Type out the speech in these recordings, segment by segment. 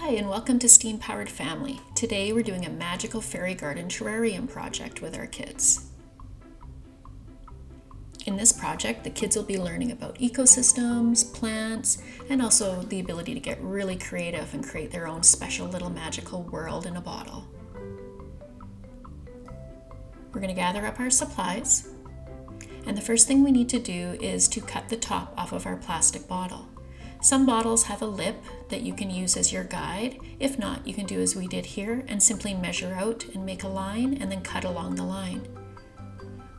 Hi, and welcome to Steam Powered Family. Today we're doing a magical fairy garden terrarium project with our kids. In this project, the kids will be learning about ecosystems, plants, and also the ability to get really creative and create their own special little magical world in a bottle. We're going to gather up our supplies, and the first thing we need to do is to cut the top off of our plastic bottle. Some bottles have a lip that you can use as your guide. If not, you can do as we did here and simply measure out and make a line and then cut along the line.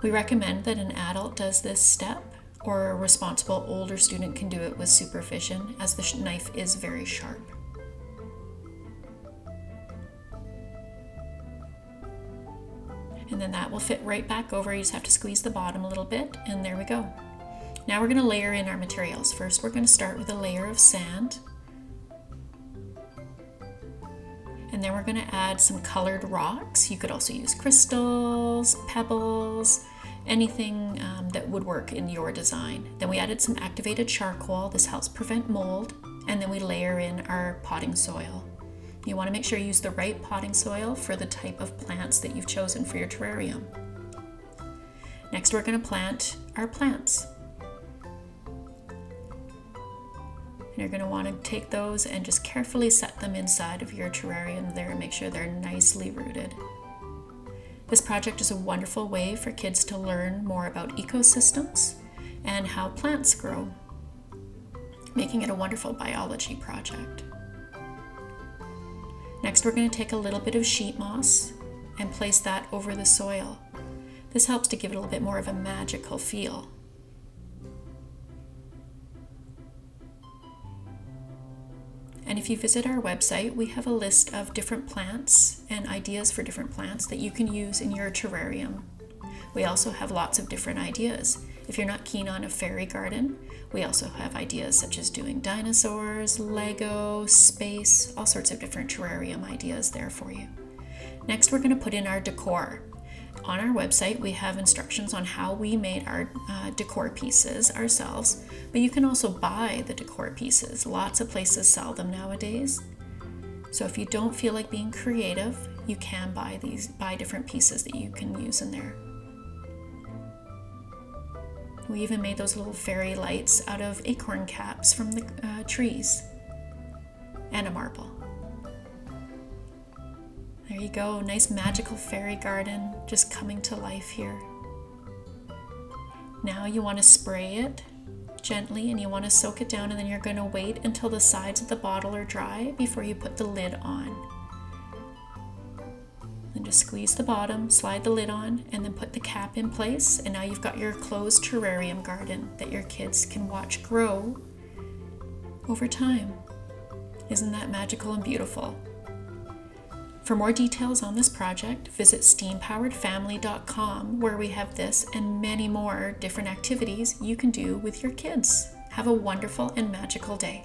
We recommend that an adult does this step, or a responsible older student can do it with supervision, as the knife is very sharp. And then that will fit right back over. You just have to squeeze the bottom a little bit, and there we go. Now we're going to layer in our materials. First, we're going to start with a layer of sand. And then we're going to add some colored rocks. You could also use crystals, pebbles, anything that would work in your design. Then we added some activated charcoal. This helps prevent mold. And then we layer in our potting soil. You want to make sure you use the right potting soil for the type of plants that you've chosen for your terrarium. Next, we're going to plant our plants. You're going to want to take those and just carefully set them inside of your terrarium there and make sure they're nicely rooted. This project is a wonderful way for kids to learn more about ecosystems and how plants grow, making it a wonderful biology project. Next, we're going to take a little bit of sheet moss and place that over the soil. This helps to give it a little bit more of a magical feel. And if you visit our website, we have a list of different plants and ideas for different plants that you can use in your terrarium. We also have lots of different ideas. If you're not keen on a fairy garden, we also have ideas such as doing dinosaurs, Lego, space, all sorts of different terrarium ideas there for you. Next, we're going to put in our decor. On our website, we have instructions on how we made our decor pieces ourselves, but you can also buy the decor pieces. Lots of places sell them nowadays. So if you don't feel like being creative, you can buy different pieces that you can use in there. We even made those little fairy lights out of acorn caps from the trees, and a marble. There you go, nice magical fairy garden just coming to life here. Now you want to spray it gently and you want to soak it down, and then you're going to wait until the sides of the bottle are dry before you put the lid on. Then just squeeze the bottom, slide the lid on, and then put the cap in place, and now you've got your closed terrarium garden that your kids can watch grow over time. Isn't that magical and beautiful? For more details on this project, visit steampoweredfamily.com, where we have this and many more different activities you can do with your kids. Have a wonderful and magical day.